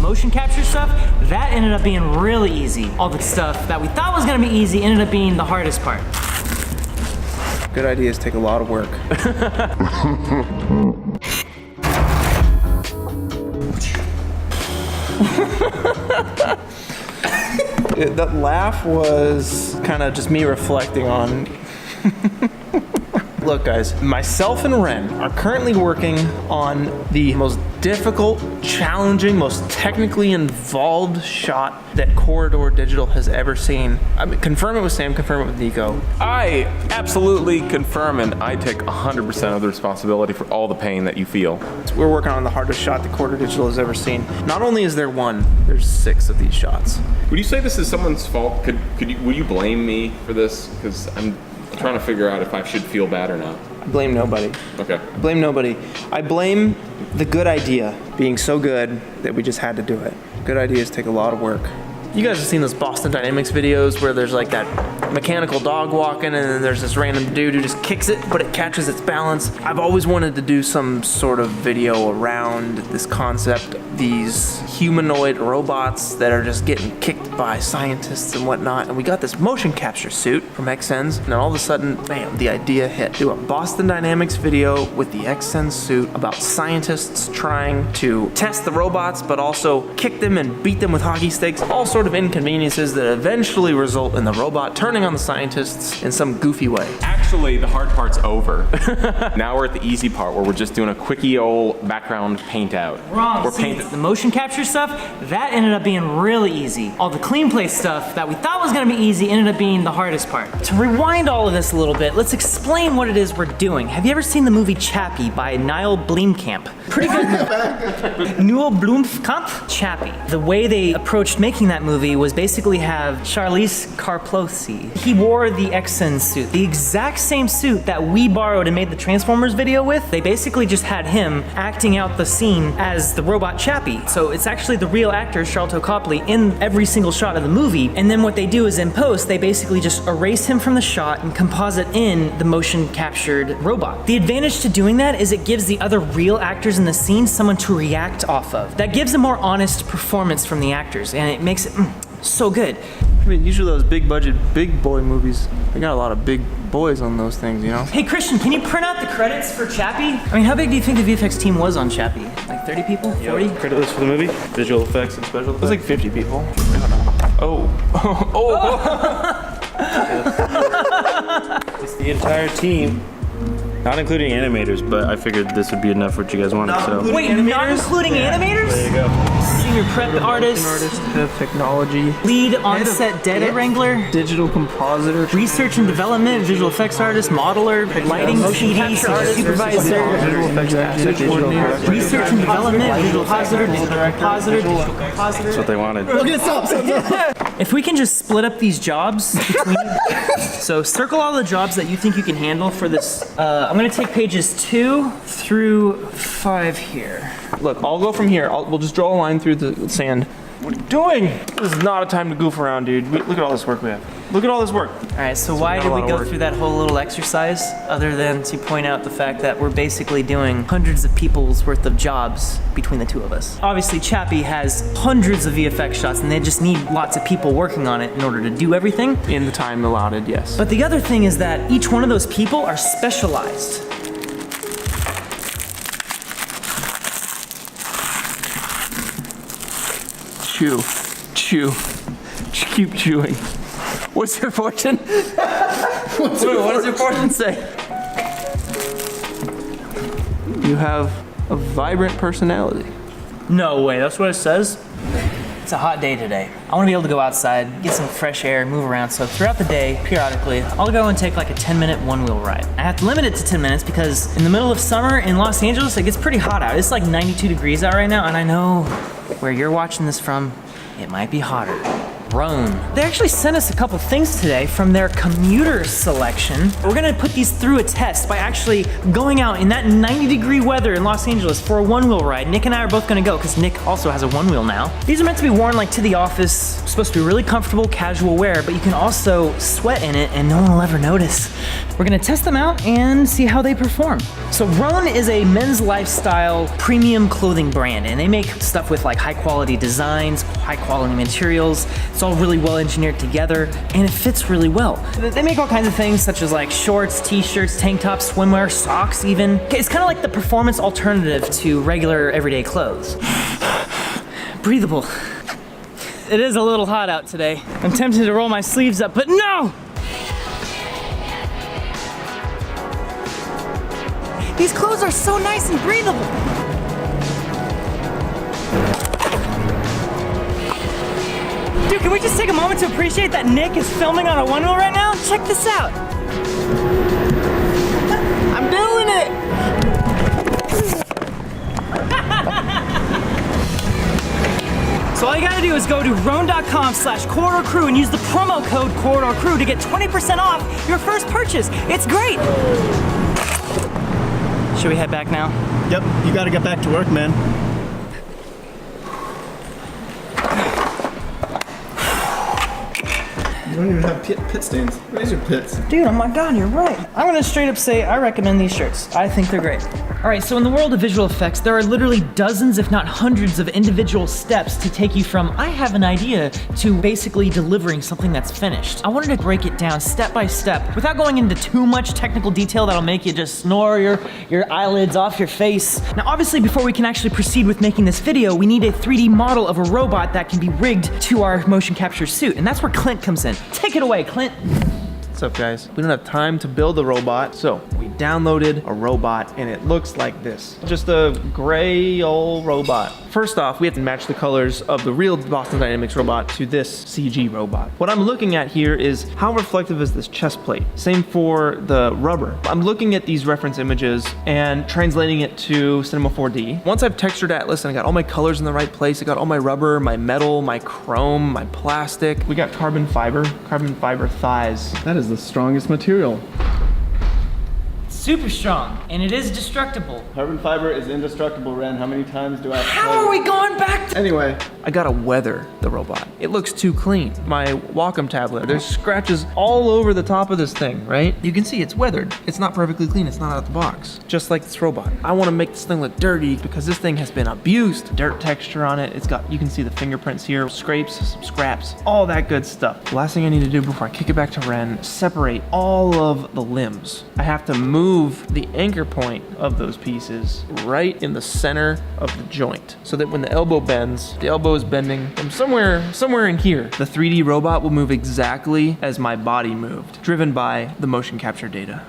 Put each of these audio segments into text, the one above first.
motion capture stuff, that ended up being really easy. All the stuff that we thought was gonna be easy ended up being the hardest part. Good ideas take a lot of work. That laugh was kind of just me reflecting on. Look guys, myself and Ren are currently working on the most difficult, challenging, most technically involved shot that Corridor Digital has ever seen. I mean, confirm it with Sam, confirm it with Nico. I absolutely confirm, and I take 100% of the responsibility for all the pain that you feel. We're working on the hardest shot that Corridor Digital has ever seen. Not only is there one, there's 6 of these shots. Would you say this is someone's fault? Would you blame me for this? Because I'm trying to figure out if I should feel bad or not. I blame nobody. Okay. I blame nobody. I blame the good idea being so good that we just had to do it. Good ideas take a lot of work. You guys have seen those Boston Dynamics videos where there's like that mechanical dog walking and then there's this random dude who just kicks it, but it catches its balance. I've always wanted to do some sort of video around this concept, these humanoid robots that are just getting kicked by scientists and whatnot. And we got this motion capture suit from XSense, and then all of a sudden, bam, the idea hit. Do a Boston Dynamics video with the XSense suit about scientists trying to test the robots, but also kick them and beat them with hockey sticks. All sort of inconveniences that eventually result in the robot turning on the scientists in some goofy way. Actually, the hard part's over. Now we're at the easy part where we're just doing a quickie old background paint out. Wrong. We're See, painting. the motion capture stuff, that ended up being really easy. All the clean play stuff that we thought was gonna be easy ended up being the hardest part. To rewind all of this a little bit, let's explain what it is we're doing. Have you ever seen the movie Chappie by Niall Blomkamp? Pretty good movie. Niall Blomkamp? Chappie. The way they approached making that movie was basically have Charlize Carplothy. He wore the XSense suit, the exact same suit that we borrowed and made the Transformers video with. They basically just had him acting out the scene as the robot Chappie. So it's actually the real actor, Charlton Copley, in every single shot of the movie. And then what they do is in post, they basically just erase him from the shot and composite in the motion captured robot. The advantage to doing that is it gives the other real actors in the scene someone to react off of. That gives a more honest performance from the actors, and it makes it so good. I mean, usually those big budget, big boy movies, they got a lot of big boys on those things, you know? Hey Christian, can you print out the credits for Chappie? I mean, how big do you think the VFX team was on Chappie? Like 30 people? 40? Credit list for the movie, visual effects and special effects. It was like 50 people. I don't know. It's the entire team, not including animators, but I figured this would be enough for what you guys wanted, so. Wait, not including animators? There you go. Senior prep artist, Head of technology, lead on-set data wreangler, digital compositor, research and development, visual effects artist, modeler, lighting, PD, supervisor, research and development, visual compositor, digital compositor. That's what they wanted. Okay, stop. If we can just split up these jobs between, so circle all the jobs that you think you can handle for this. I'm gonna take pages 2 through 5 here. Look, I'll go from here. We'll just draw a line through the sand. What are you doing? This is not a time to goof around, dude. Look at all this work we have. Look at all this work. All right, so why did we go through that whole little exercise other than to point out the fact that we're basically doing hundreds of people's worth of jobs between the two of us? Obviously, Chappie has hundreds of VFX shots and they just need lots of people working on it in order to do everything. In the time allotted, yes. But the other thing is that each one of those people are specialized. Chew, chew, keep chewing. What's your fortune? What does your fortune say? You have a vibrant personality. No way, that's what it says? It's a hot day today. I want to be able to go outside, get some fresh air, move around. So throughout the day, periodically, I'll go and take like a 10-minute one-wheel ride. I have to limit it to 10 minutes because in the middle of summer in Los Angeles, it gets pretty hot out. It's like 92 degrees out right now, and I know where you're watching this from, it might be hotter. Roan. They actually sent us a couple things today from their commuter selection. We're gonna put these through a test by actually going out in that 90-degree weather in Los Angeles for a one-wheel ride. Nick and I are both gonna go because Nick also has a one-wheel now. These are meant to be worn like to the office, supposed to be really comfortable, casual wear, but you can also sweat in it and no one will ever notice. We're gonna test them out and see how they perform. So Roan is a men's lifestyle premium clothing brand, and they make stuff with like high quality designs, high quality materials. It's all really well engineered together and it fits really well. They make all kinds of things such as like shorts, t-shirts, tank tops, swimwear, socks even. It's kind of like the performance alternative to regular everyday clothes. Breathable. It is a little hot out today. I'm tempted to roll my sleeves up, but no! These clothes are so nice and breathable. Dude, can we just take a moment to appreciate that Nick is filming on a one-wheel right now? Check this out. I'm doing it! So all you gotta do is go to roan.com/corridorcrew and use the promo code corridorcrew to get 20% off your first purchase. It's great. Should we head back now? Yep, you gotta get back to work, man. You don't even have pit stains. Where's your pits? Dude, oh my God, you're right. I'm gonna straight up say I recommend these shirts. I think they're great. All right, so in the world of visual effects, there are literally dozens, if not hundreds of individual steps to take you from I have an idea to basically delivering something that's finished. I wanted to break it down step by step without going into too much technical detail that'll make you just snore your eyelids off your face. Now, obviously, before we can actually proceed with making this video, we need a 3D model of a robot that can be rigged to our motion capture suit, and that's where Clint comes in. Take it away, Clint. What's up, guys? We don't have time to build a robot, so we downloaded a robot and it looks like this. Just a gray old robot. First off, we have to match the colors of the real Boston Dynamics robot to this CG robot. What I'm looking at here is how reflective is this chest plate? Same for the rubber. I'm looking at these reference images and translating it to Cinema 4D. Once I've textured Atlas and I got all my colors in the right place, I got all my rubber, my metal, my chrome, my plastic. We got carbon fiber thighs. That is the strongest material. Super strong, and it is destructible. Carbon fiber is indestructible, Ren. How many times do I have to How are we going back to— Anyway. I gotta weather the robot. It looks too clean. My Wacom tablet, there's scratches all over the top of this thing, right? You can see it's weathered. It's not perfectly clean, it's not out of the box. Just like this robot. I wanna make this thing look dirty because this thing has been abused. Dirt texture on it, you can see the fingerprints here, scrapes, some scraps, all that good stuff. The last thing I need to do before I kick it back to Ren, separate all of the limbs. I have to move the anchor point of those pieces right in the center of the joint so that when the elbow bends, the elbow is bending from somewhere in here. The 3D robot will move exactly as my body moved, driven by the motion capture data.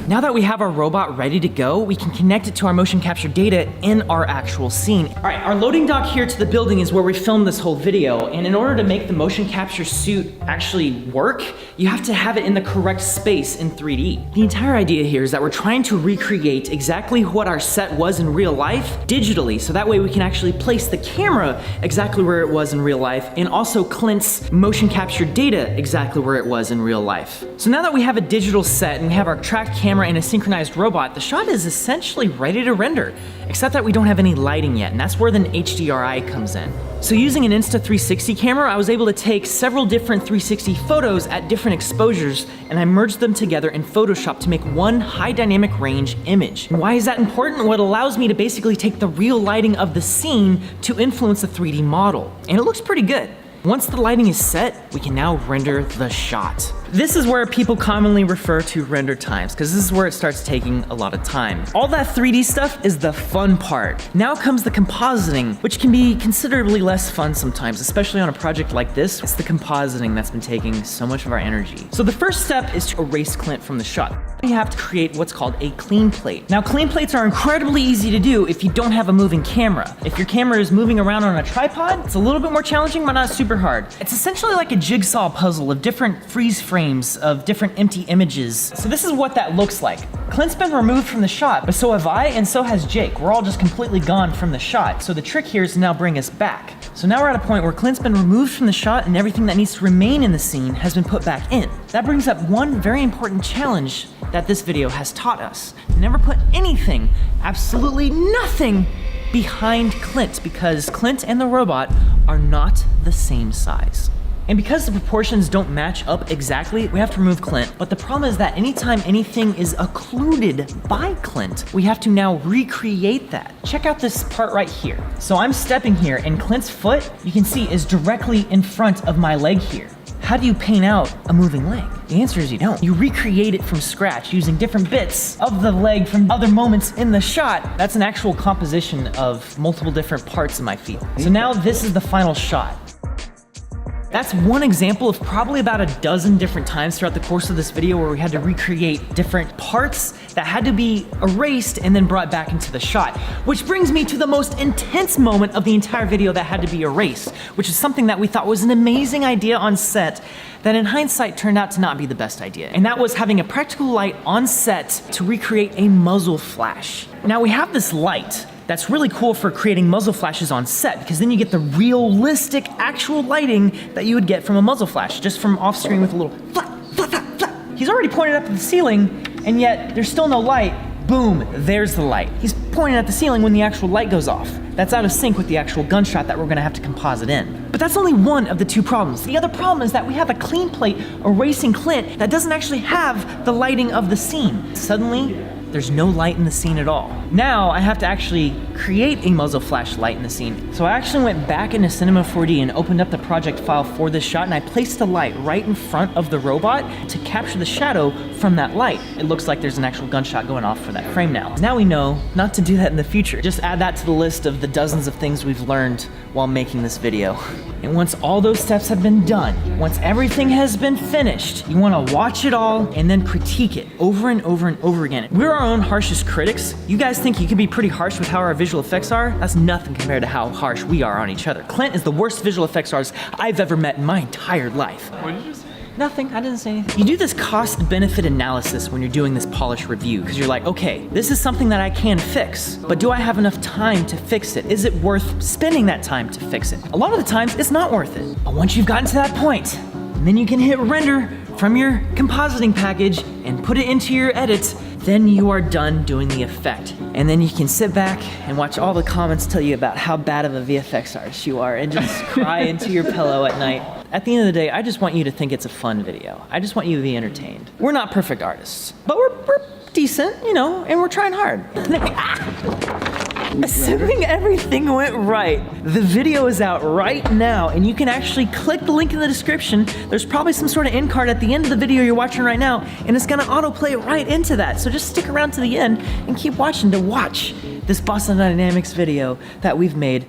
Now that we have our robot ready to go, we can connect it to our motion capture data in our actual scene. All right, our loading dock here to the building is where we filmed this whole video, and in order to make the motion capture suit actually work, you have to have it in the correct space in 3D. The entire idea here is that we're trying to recreate exactly what our set was in real life digitally, so that way we can actually place the camera exactly where it was in real life, and also Clint's motion capture data exactly where it was in real life. So now that we have a digital set and we have our tracked camera and a synchronized robot, the shot is essentially ready to render, except that we don't have any lighting yet, and that's where the HDRI comes in. So using an Insta360 camera, I was able to take several different 360 photos at different exposures, and I merged them together in Photoshop to make one high dynamic range image. And why is that important? Well, it allows me to basically take the real lighting of the scene to influence the 3D model, and it looks pretty good. Once the lighting is set, we can now render the shot. This is where people commonly refer to render times, because this is where it starts taking a lot of time. All that 3D stuff is the fun part. Now comes the compositing, which can be considerably less fun sometimes, especially on a project like this. It's the compositing that's been taking so much of our energy. So the first step is to erase Clint from the shot. You have to create what's called a clean plate. Now, clean plates are incredibly easy to do if you don't have a moving camera. If your camera is moving around on a tripod, it's a little bit more challenging, but not super hard. It's essentially like a jigsaw puzzle of different freeze frames keyframes of different empty images. So this is what that looks like. Clint's been removed from the shot, but so have I, and so has Jake. We're all just completely gone from the shot. So the trick here is to now bring us back. So now we're at a point where Clint's been removed from the shot and everything that needs to remain in the scene has been put back in. That brings up one very important challenge that this video has taught us. Never put anything, absolutely nothing, behind Clint, because Clint and the robot are not the same size. And because the proportions don't match up exactly, we have to remove Clint. But the problem is that anytime anything is occluded by Clint, we have to now recreate that. Check out this part right here. So I'm stepping here and Clint's foot, you can see, is directly in front of my leg here. How do you paint out a moving leg? The answer is you don't. You recreate it from scratch using different bits of the leg from other moments in the shot. That's an actual composition of multiple different parts of my feet. So now this is the final shot. That's one example of probably about a dozen different times throughout the course of this video where we had to recreate different parts that had to be erased and then brought back into the shot. Which brings me to the most intense moment of the entire video that had to be erased, which is something that we thought was an amazing idea on set that in hindsight turned out to not be the best idea. And that was having a practical light on set to recreate a muzzle flash. Now we have this light that's really cool for creating muzzle flashes on set, because then you get the realistic actual lighting that you would get from a muzzle flash, just from off screen with a little flap, flap, flap, flap. He's already pointed up at the ceiling, and yet there's still no light. Boom, there's the light. He's pointing at the ceiling when the actual light goes off. That's out of sync with the actual gunshot that we're gonna have to composite in. But that's only one of the two problems. The other problem is that we have a clean plate erasing Clint that doesn't actually have the lighting of the scene. Suddenly, there's no light in the scene at all. Now I have to actually create a muzzle flash light in the scene. So I actually went back into Cinema 4D and opened up the project file for this shot, and I placed the light right in front of the robot to capture the shadow from that light. It looks like there's an actual gunshot going off for that frame now. Now we know not to do that in the future. Just add that to the list of the dozens of things we've learned while making this video. And once all those steps have been done, once everything has been finished, you wanna watch it all and then critique it over and over and over again. We're our own harshest critics. You guys think you can be pretty harsh with how our visual effects are? That's nothing compared to how harsh we are on each other. Clint is the worst visual effects artist I've ever met in my entire life. What did you say? Nothing, I didn't say anything. You do this cost-benefit analysis when you're doing this polish review, because you're like, okay, this is something that I can fix, but do I have enough time to fix it? Is it worth spending that time to fix it? A lot of the times, it's not worth it. But once you've gotten to that point, then you can hit render from your compositing package and put it into your edits, then you are done doing the effect. And then you can sit back and watch all the comments tell you about how bad of a VFX artist you are and just cry into your pillow at night. At the end of the day, I just want you to think it's a fun video. I just want you to be entertained. We're not perfect artists, but we're decent, you know, and we're trying hard. Assuming everything went right, the video is out right now, and you can actually click the link in the description. There's probably some sort of end card at the end of the video you're watching right now, and it's gonna autoplay right into that. So just stick around to the end and keep watching to watch this Boston Dynamics video that we've made.